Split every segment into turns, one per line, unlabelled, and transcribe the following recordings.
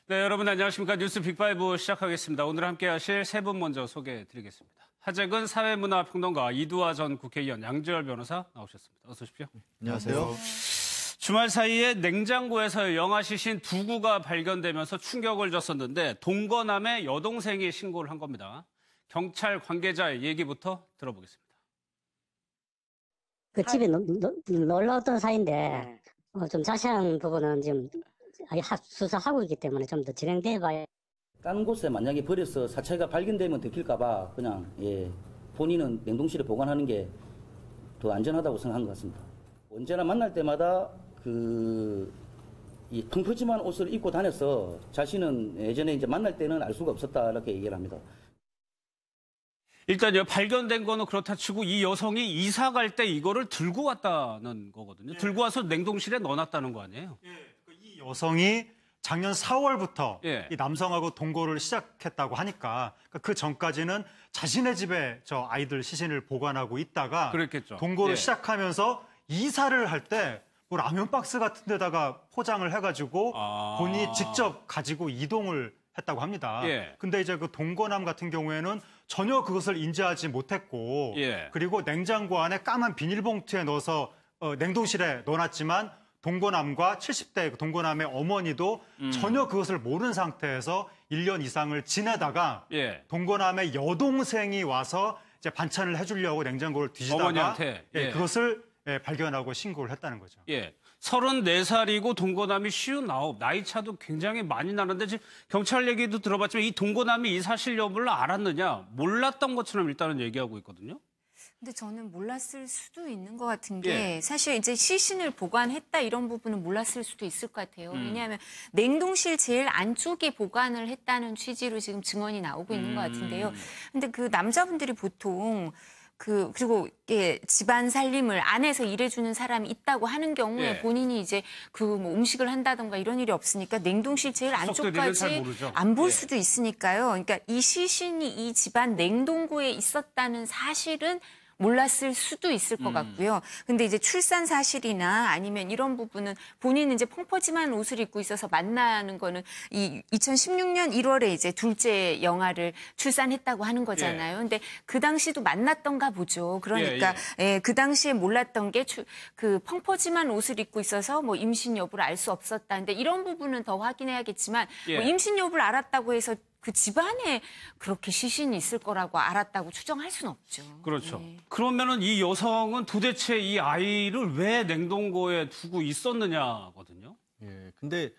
네, 여러분 안녕하십니까. 뉴스 빅5 시작하겠습니다. 오늘 함께 하실 세 분 먼저 소개해드리겠습니다. 하재근 사회문화평론가, 이두화 전 국회의원, 양지열 변호사 나오셨습니다. 어서 오십시오.
안녕하세요.
주말 사이에 냉장고에서 영아 시신 2구가 발견되면서 충격을 줬었는데 동거남의 여동생이 신고를 한 겁니다. 경찰 관계자의 얘기부터 들어보겠습니다.
그 집에 놀러 왔던 사이인데 좀 자세한 부분은 지금 수사하고 있기 때문에 좀 더 진행돼 봐야.
딴 곳에 만약에 버려서 사체가 발견되면 들킬까봐 그냥 본인은 냉동실에 보관하는 게 더 안전하다고 생각한 것 같습니다. 언제나 만날 때마다 이 펑퍼짐한 옷을 입고 다녀서 자신은 예전에 이제 만날 때는 알 수가 없었다 이렇게 얘기를 합니다.
일단요, 발견된 거는 그렇다 치고 이 여성이 이사 갈 때 이거를 들고 왔다는 거거든요.
예.
들고 와서 냉동실에 넣어놨다는 거 아니에요?
예, 이 여성이 작년 4월부터
예.
이 남성하고 동거를 시작했다고 하니까 그 전까지는 자신의 집에 저 아이들 시신을 보관하고 있다가
그랬겠죠.
동거를
예.
시작하면서 이사를 할 때 뭐 라면 박스 같은 데다가 포장을 해가지고 본인이 직접 가지고 이동을 했다고 합니다.
예.
근데 이제 그 동거남 같은 경우에는 전혀 그것을 인지하지 못했고
예.
그리고 냉장고 안에 까만 비닐봉투에 넣어서 냉동실에 넣어놨지만 동거남과 70대 동거남의 어머니도 전혀 그것을 모르는 상태에서 1년 이상을 지내다가
예.
동거남의 여동생이 와서 이제 반찬을 해주려고 냉장고를 뒤지다가
어머니한테. 예.
그것을 발견하고 신고를 했다는 거죠.
예. 34살이고 동거남이 59, 나이 차도 굉장히 많이 나는데 지금 경찰 얘기도 들어봤지만 이 동거남이 이 사실 여부를 알았느냐, 몰랐던 것처럼 일단은 얘기하고 있거든요.
근데 저는 몰랐을 수도 있는 것 같은 게
예.
사실 이제 시신을 보관했다 이런 부분은 몰랐을 수도 있을 것 같아요. 왜냐하면 냉동실 제일 안쪽에 보관을 했다는 취지로 지금 증언이 나오고 있는 것 같은데요. 근데 그 남자분들이 보통 그리고 집안 살림을 안에서 일해주는 사람이 있다고 하는 경우에
예.
본인이 이제 뭐 음식을 한다던가 이런 일이 없으니까 냉동실 제일
잘
안쪽까지
모르죠.
안 볼
예.
수도 있으니까요. 그러니까 이 시신이 이 집안 냉동고에 있었다는 사실은 몰랐을 수도 있을 것 같고요. 근데 이제 출산 사실이나 아니면 이런 부분은 본인은 이제 펑퍼짐한 옷을 입고 있어서 만나는 거는 이 2016년 1월에 이제 둘째 영아를 출산했다고 하는 거잖아요. 근데 그 당시도 만났던가 보죠. 그러니까 그 당시에 몰랐던 게 그 펑퍼짐한 옷을 입고 있어서 뭐 임신 여부를 알 수 없었다. 근데 이런 부분은 더 확인해야겠지만 뭐 임신 여부를 알았다고 해서 그 집안에 그렇게 시신이 있을 거라고 알았다고 추정할 수는 없죠.
그렇죠.
네.
그러면은 이 여성은 도대체 이 아이를 왜 냉동고에 두고 있었느냐거든요.
예, 근데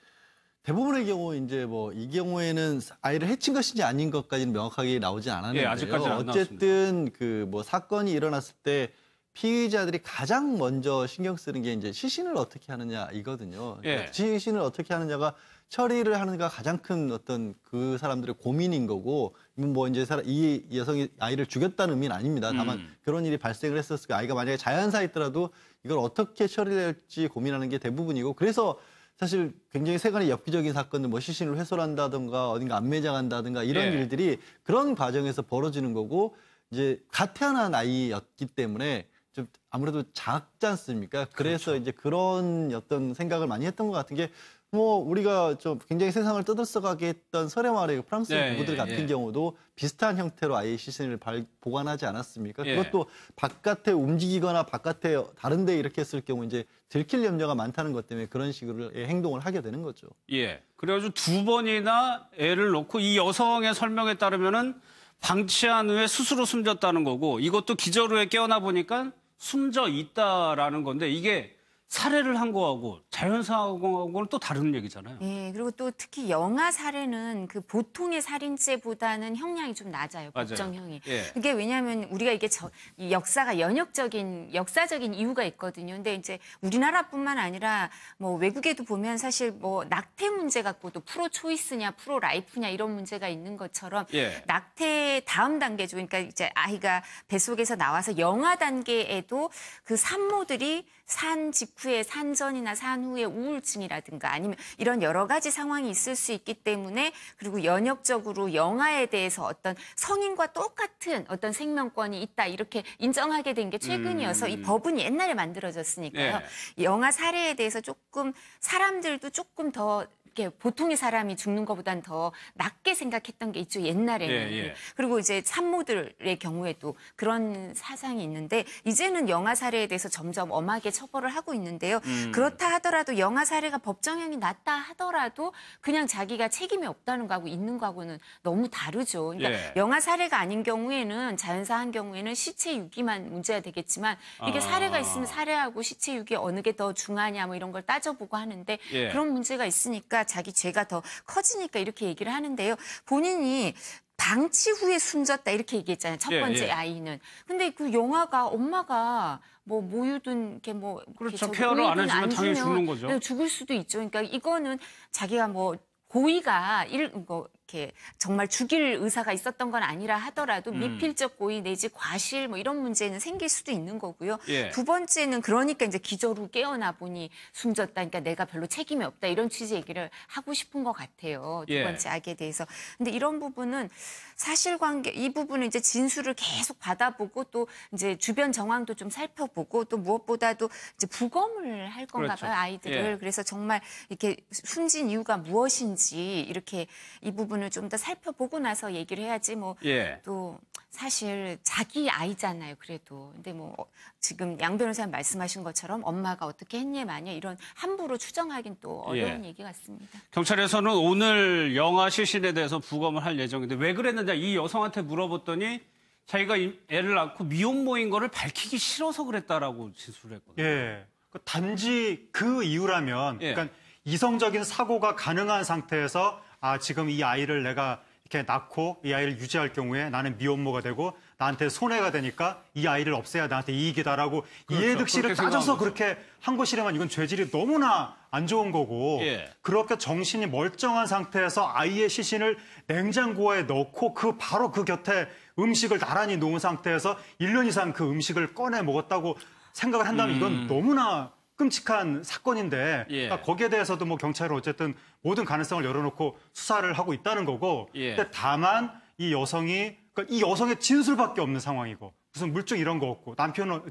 대부분의 경우 이제 뭐 이 경우에는 아이를 해친 것인지 아닌 것까지는 명확하게 나오진 않았는데요.
예, 아직까지는 안
어쨌든 그 뭐 사건이 일어났을 때 피의자들이 가장 먼저 신경 쓰는 게 이제 시신을 어떻게 하느냐 이거든요.
예.
시신을 어떻게 하느냐가 처리를 하는가 가장 큰 어떤 그 사람들의 고민인 거고, 뭐 이제 이 여성이 아이를 죽였다는 의미는 아닙니다. 다만 그런 일이 발생을 했었으니까 아이가 만약에 자연사에 있더라도 이걸 어떻게 처리할지 고민하는 게 대부분이고, 그래서 사실 굉장히 세간의 엽기적인 사건들, 뭐 시신을 훼손한다든가 어딘가 안매장한다든가 이런 일들이 그런 과정에서 벌어지는 거고, 이제 갓 태어난 아이였기 때문에 좀 아무래도 작지 않습니까? 그래서 이제 그런 어떤 생각을 많이 했던 것 같은 게, 뭐 우리가 좀 굉장히 세상을 떠들썩하게 했던 설의 프랑스 부부들 같은 경우도 비슷한 형태로 아이의 시신을 보관하지 않았습니까? 그것도 바깥에 움직이거나 바깥에 다른 데 이렇게 했을 경우 이제 들킬 염려가 많다는 것 때문에 그런 식으로 행동을 하게 되는 거죠.
예. 그래가지고 2번이나 애를 놓고 이 여성의 설명에 따르면은 방치한 후에 스스로 숨졌다는 거고, 이것도 기절 후에 깨어나 보니까 숨져 있다라는 건데, 이게 살해를 한 거하고 자연사하고는 또 다른 얘기잖아요.
네, 그리고 또 특히 영아 살해는 그 보통의 살인죄보다는 형량이 좀 낮아요. 법정형이. 그게 왜냐하면 우리가 이게 이 역사가 역사적인 이유가 있거든요. 근데 이제 우리나라뿐만 아니라 뭐 외국에도 보면 사실 뭐 낙태 문제 갖고도 프로 초이스냐 프로 라이프냐 이런 문제가 있는 것처럼 낙태 다음 단계죠. 그러니까 이제 아이가 뱃속에서 나와서 영아 단계에도 그 산모들이 산 직후에 산 전이나 산 후에 우울증이라든가 아니면 이런 여러 가지 상황이 있을 수 있기 때문에, 그리고 연역적으로 영아에 대해서 어떤 성인과 똑같은 어떤 생명권이 있다 이렇게 인정하게 된 게 최근이어서 이 법은 옛날에 만들어졌으니까요. 영아 살해에 대해서 조금 사람들도 조금 더 이렇게 보통의 사람이 죽는 것보단 더 낮게 생각했던 게 있죠, 옛날에는.
예.
그리고 이제 산모들의 경우에도 그런 사상이 있는데 이제는 영아 살해에 대해서 점점 엄하게 처벌을 하고 있는데요. 그렇다 하더라도 영아 살해가 법정형이 낮다 하더라도 그냥 자기가 책임이 없다는 거하고 있는 거하고는 너무 다르죠. 그러니까
예.
영아 살해가 아닌 경우에는 자연사한 경우에는 시체 유기만 문제가 되겠지만 이게 살해가 있으면 살해하고 시체 유기 어느 게 더 중하냐 뭐 이런 걸 따져보고 하는데
예.
그런 문제가 있으니까 자기 죄가 더 커지니까 이렇게 얘기를 하는데요. 본인이 방치 후에 숨졌다 이렇게 얘기했잖아요. 첫 번째 아이는. 근데 그 영아가 엄마가 뭐 모유든 이렇게 뭐
그렇죠. 케어를 안 해주면 당연히 죽는 거죠.
네, 죽을 수도 있죠. 그러니까 이거는 자기가 뭐 고의가 이렇게 정말 죽일 의사가 있었던 건 아니라 하더라도 미필적 고의 내지 과실 뭐 이런 문제는 생길 수도 있는 거고요.
예.
두 번째는 그러니까 이제 기절 후 깨어나 보니 숨졌다. 그러니까 내가 별로 책임이 없다. 이런 취지 얘기를 하고 싶은 것 같아요. 두
예.
번째 악에 대해서. 근데 이런 부분은 사실관계 이 부분은 이제 진술을 계속 받아보고 또 이제 주변 정황도 좀 살펴보고 또 무엇보다도 이제 부검을 할 건가
그렇죠.
봐요. 아이들을.
예.
그래서 정말 이렇게 숨진 이유가 무엇인지 이렇게 이 부분을 좀 더 살펴보고 나서 얘기를 해야지 뭐 또 사실 자기 아이잖아요. 그래도. 근데 뭐 지금 양 변호사님 말씀하신 것처럼 엄마가 어떻게 했냐 마냐 이런 함부로 추정하긴 또 어려운 얘기 같습니다.
경찰에서는 오늘 영아 시신에 대해서 부검을 할 예정인데 왜 그랬느냐 이 여성한테 물어봤더니 자기가 애를 낳고 미혼모인 거를 밝히기 싫어서 그랬다라고 진술을 했거든요.
예. 단지 그 이유라면,
예.
그러니까 이성적인 사고가 가능한 상태에서 지금 이 아이를 내가 이렇게 낳고 이 아이를 유지할 경우에 나는 미혼모가 되고 나한테 손해가 되니까 이 아이를 없애야 나한테 이익이다라고
그렇죠.
이해득실을
그렇게
따져서
생각한
그렇게 한 것이라면 이건 죄질이 너무나 안 좋은 거고
예.
그렇게 정신이 멀쩡한 상태에서 아이의 시신을 냉장고에 넣고 바로 그 곁에 음식을 나란히 놓은 상태에서 1년 이상 그 음식을 꺼내 먹었다고 생각을 한다면 이건 너무나 끔찍한 사건인데 그러니까 거기에 대해서도 뭐 경찰은 어쨌든 모든 가능성을 열어놓고 수사를 하고 있다는 거고 근데 다만 이 여성이 그러니까 이 여성의 진술밖에 없는 상황이고 무슨 물증 이런 거 없고 남편은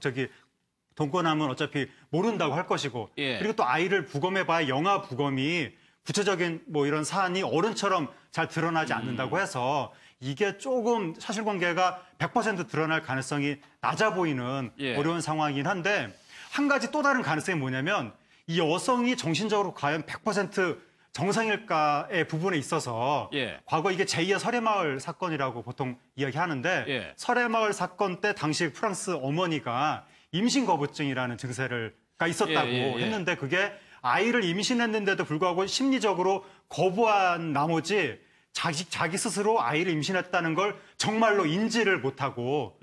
동거남은 어차피 모른다고 할 것이고 그리고 또 아이를 부검해봐야 영아 부검이 구체적인 뭐 이런 사안이 어른처럼 잘 드러나지 않는다고 해서 이게 조금 사실관계가 100% 드러날 가능성이 낮아 보이는 어려운 상황이긴 한데 한 가지 또 다른 가능성이 뭐냐면 이 여성이 정신적으로 과연 100% 정상일까의 부분에 있어서 과거 이게 제2의 설해마을 사건이라고 보통 이야기하는데 설해마을 사건 때 당시 프랑스 어머니가 임신거부증이라는 증세가 있었다고 했는데 그게 아이를 임신했는데도 불구하고 심리적으로 거부한 나머지 자기 스스로 아이를 임신했다는 걸 정말로 인지를 못하고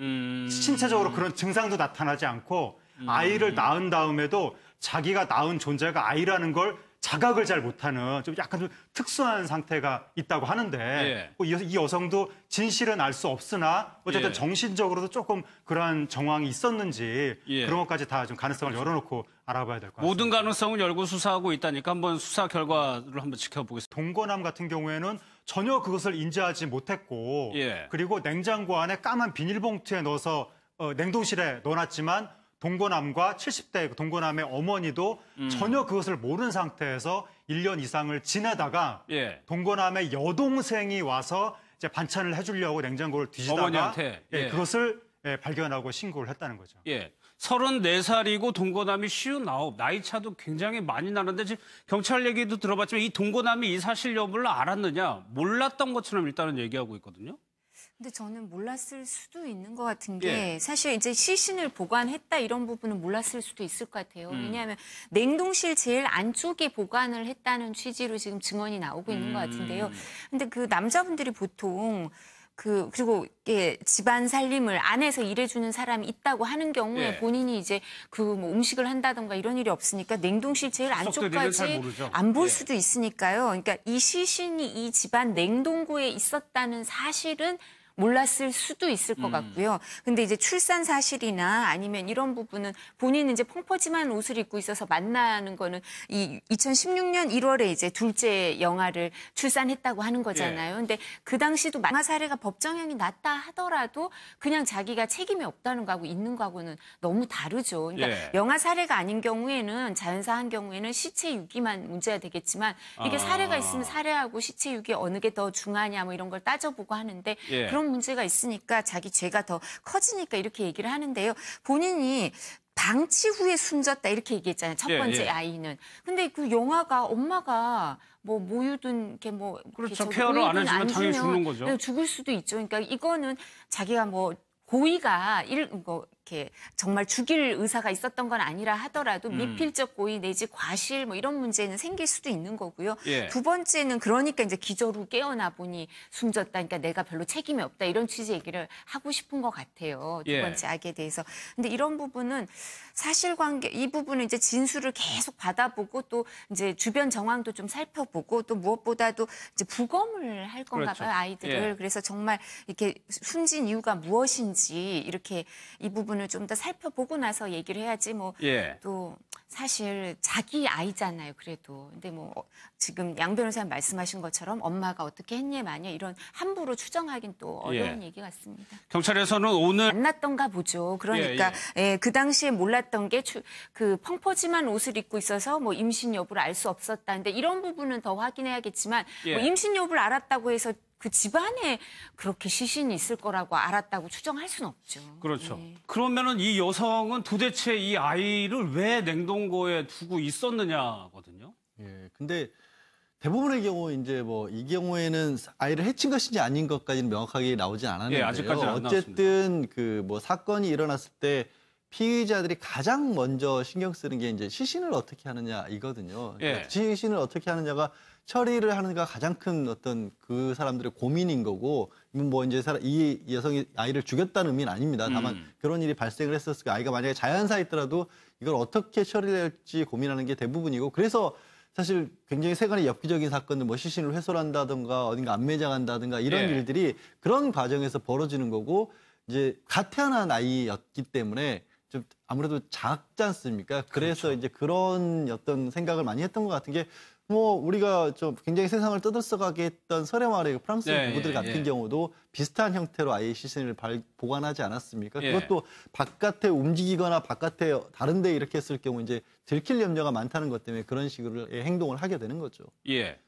신체적으로 그런 증상도 나타나지 않고 아이를 낳은 다음에도 자기가 낳은 존재가 아이라는 걸 자각을 잘 못하는 좀 약간 좀 특수한 상태가 있다고 하는데 이 여성도 진실은 알 수 없으나 어쨌든 정신적으로도 조금 그러한 정황이 있었는지 그런 것까지 다 좀 가능성을 열어놓고 알아봐야 될 것 같습니다.
모든 가능성을 열고 수사하고 있다니까 한번 수사 결과를 한번 지켜보겠습니다.
동거남 같은 경우에는 전혀 그것을 인지하지 못했고 그리고 냉장고 안에 까만 비닐봉투에 넣어서 냉동실에 넣어놨지만 동거남과 70대 동거남의 어머니도 전혀 그것을 모르는 상태에서 1년 이상을 지내다가 동거남의 여동생이 와서 이제 반찬을 해주려고 냉장고를 뒤지다가
어머니한테
그것을 발견하고 신고를 했다는 거죠.
34살이고 동거남이 59, 나이 차도 굉장히 많이 나는데 지금 경찰 얘기도 들어봤지만 이 동거남이 이 사실 여부를 알았느냐 몰랐던 것처럼 일단은 얘기하고 있거든요.
근데 저는 몰랐을 수도 있는 것 같은 게 사실 이제 시신을 보관했다 이런 부분은 몰랐을 수도 있을 것 같아요. 왜냐하면 냉동실 제일 안쪽에 보관을 했다는 취지로 지금 증언이 나오고 있는 것 같은데요. 근데 그 남자분들이 보통 그리고 집안 살림을 안에서 일해주는 사람이 있다고 하는 경우에 본인이 이제 뭐 음식을 한다던가 이런 일이 없으니까 냉동실 제일 안쪽까지 안 볼 수도 있으니까요. 그러니까 이 시신이 이 집안 냉동고에 있었다는 사실은 몰랐을 수도 있을 것 같고요. 근데 이제 출산 사실이나 아니면 이런 부분은 본인은 이제 펑퍼짐한 옷을 입고 있어서 만나는 거는 이 2016년 1월에 이제 둘째 영아를 출산했다고 하는 거잖아요. 근데 그 당시도 영아 사례가 법정형이 났다 하더라도 그냥 자기가 책임이 없다는 거하고 있는 거하고는 너무 다르죠. 그러니까 영아 사례가 아닌 경우에는 자연사한 경우에는 시체 유기만 문제가 되겠지만 이게 사례가 있으면 사례하고 시체 유기 어느 게 더 중하냐 뭐 이런 걸 따져보고 하는데 그런 문제가 있으니까 자기 죄가 더 커지니까 이렇게 얘기를 하는데요. 본인이 방치 후에 숨졌다 이렇게 얘기했잖아요. 첫 번째 아이는. 근데 그 영아가 엄마가 뭐 모유든 이렇게 뭐
그렇죠. 케어를 안 해주면 당연히 죽는 거죠.
네, 죽을 수도 있죠. 그러니까 이거는 자기가 뭐 고의가 이렇게 정말 죽일 의사가 있었던 건 아니라 하더라도 미필적 고의 내지 과실 뭐 이런 문제는 생길 수도 있는 거고요. 두 번째는 그러니까 이제 기저로 깨어나 보니 숨졌다. 그러니까 내가 별로 책임이 없다. 이런 취지 얘기를 하고 싶은 것 같아요. 두 번째 악에 대해서. 근데 이런 부분은 사실관계 이 부분은 이제 진술을 계속 받아보고 또 이제 주변 정황도 좀 살펴보고 또 무엇보다도 이제 부검을 할 건가 봐요. 아이들을. 그래서 정말 이렇게 숨진 이유가 무엇인지 이렇게 이 부분을 좀 더 살펴보고 나서 얘기를 해야지 뭐 또 사실 자기 아이잖아요. 그래도. 근데 뭐 지금 양 변호사님 말씀하신 것처럼 엄마가 어떻게 했니 마냐 이런 함부로 추정하긴 또 어려운 얘기 같습니다.
경찰에서는 오늘
만났던가 보죠. 그러니까 그 당시에 몰랐던 게 그 펑퍼짐한 옷을 입고 있어서 뭐 임신 여부를 알 수 없었다는데 이런 부분은 더 확인해야겠지만 뭐 임신 여부를 알았다고 해서 그 집안에 그렇게 시신이 있을 거라고 알았다고 추정할 수는 없죠.
그렇죠. 그러면은 이 여성은 도대체 이 아이를 왜 냉동고에 두고 있었느냐거든요.
예. 근데 대부분의 경우 이제 뭐 이 경우에는 아이를 해친 것인지 아닌 것까지는 명확하게 나오진 않았는데요.
아직까지는 안
어쨌든 그 뭐 사건이 일어났을 때 피의자들이 가장 먼저 신경 쓰는 게 이제 시신을 어떻게 하느냐 이거든요. 그러니까 시신을 어떻게 하느냐가 처리를 하는가 가장 큰 어떤 그 사람들의 고민인 거고, 뭐 이제 이 여성이 아이를 죽였다는 의미는 아닙니다. 다만 그런 일이 발생을 했었으니까 아이가 만약에 자연사에 있더라도 이걸 어떻게 처리를 할지 고민하는 게 대부분이고, 그래서 사실 굉장히 세간의 엽기적인 사건들, 뭐 시신을 훼손한다든가 어딘가 안매장한다든가 이런 일들이 그런 과정에서 벌어지는 거고, 이제 갓 태어난 아이였기 때문에 좀 아무래도 작지 않습니까? 그래서 이제 그런 어떤 생각을 많이 했던 것 같은 게, 뭐 우리가 좀 굉장히 세상을 떠들썩하게 했던 설의 프랑스 부부들 같은 경우도 비슷한 형태로 아이의 시신을 보관하지 않았습니까? 그것도 바깥에 움직이거나 바깥에 다른 데 이렇게 했을 경우 이제 들킬 염려가 많다는 것 때문에 그런 식으로 행동을 하게 되는 거죠.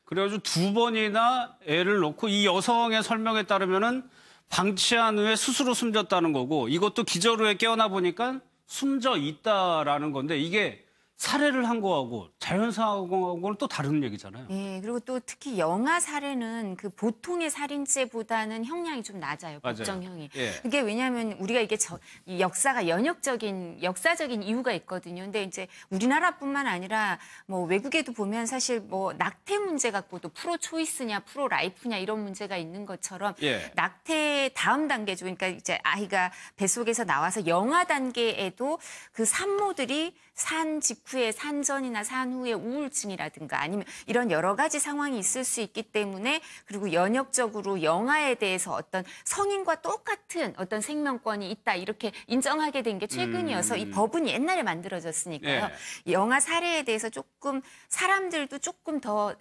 그래가지고 2번이나 애를 놓고 이 여성의 설명에 따르면은 방치한 후에 스스로 숨졌다는 거고, 이것도 기절 후에 깨어나 보니까 숨져 있다라는 건데, 이게 살해를 한 거하고 자연사하고는 또 다른 얘기잖아요.
네, 그리고 또 특히 영아 살해는 그 보통의 살인죄보다는 형량이 좀 낮아요. 법정형이. 그게 왜냐하면 우리가 이게 이 역사가 역사적인 이유가 있거든요. 근데 이제 우리나라뿐만 아니라 뭐 외국에도 보면 사실 뭐 낙태 문제 갖고도 프로 초이스냐 프로 라이프냐 이런 문제가 있는 것처럼 낙태 다음 단계죠. 그러니까 이제 아이가 뱃속에서 나와서 영아 단계에도 그 산모들이 산 직후에 산 전이나 산 후에 우울증이라든가 아니면 이런 여러 가지 상황이 있을 수 있기 때문에, 그리고 연역적으로 영아에 대해서 어떤 성인과 똑같은 어떤 생명권이 있다 이렇게 인정하게 된 게 최근이어서 이 법은 옛날에 만들어졌으니까요. 영아 살해에 대해서 조금 사람들도 조금 더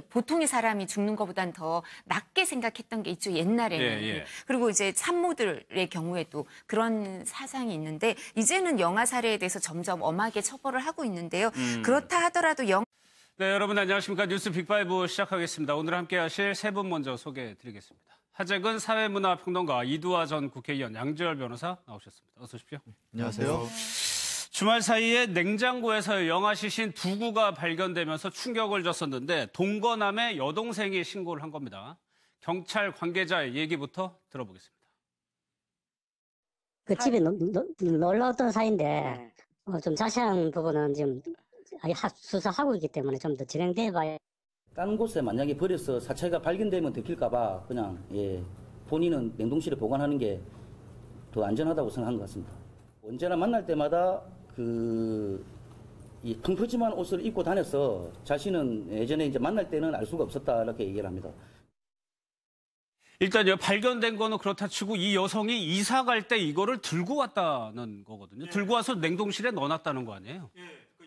보통의 사람이 죽는 것보단 더 낮게 생각했던 게 있죠, 옛날에는. 그리고 이제 산모들의 경우에도 그런 사상이 있는데, 이제는 영아 살해에 대해서 점점 엄하게 처벌을 하고 있는데요. 그렇다 하더라도
네, 여러분 안녕하십니까. 뉴스 빅5 시작하겠습니다. 오늘 함께 하실 세 분 먼저 소개해드리겠습니다. 하재근 사회문화평론가, 이두화 전 국회의원, 양지열 변호사 나오셨습니다. 어서 오십시오.
안녕하세요.
주말 사이에 냉장고에서 영아 시신 2구가 발견되면서 충격을 줬었는데, 동거남의 여동생이 신고를 한 겁니다. 경찰 관계자의 얘기부터 들어보겠습니다.
그 집에 놀러 왔던 사이인데 좀 자세한 부분은 지금 수사하고 있기 때문에 좀 더 진행돼 봐야.
다른 곳에 만약에 버려서 사체가 발견되면 들킬까봐 그냥 본인은 냉동실에 보관하는 게 더 안전하다고 생각한 것 같습니다. 언제나 만날 때마다 이 펑퍼짐한 옷을 입고 다녀서 자신은 예전에 이제 만날 때는 알 수가 없었다 이렇게 얘기를 합니다.
일단요, 발견된 거는 그렇다 치고 이 여성이 이사 갈 때 이거를 들고 왔다는 거거든요. 들고 와서 냉동실에 넣어놨다는 거 아니에요?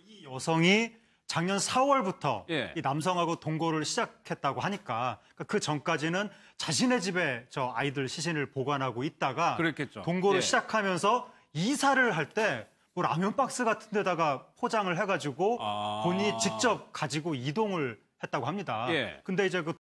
이 여성이 작년 4월부터
예.
이 남성하고 동거를 시작했다고 하니까 그 전까지는 자신의 집에 저 아이들 시신을 보관하고 있다가
그랬겠죠.
동거를
예.
시작하면서 이사를 할 때 뭐 라면 박스 같은 데다가 포장을 해가지고 본인이 직접 가지고 이동을 했다고 합니다.
예.
근데 이제 그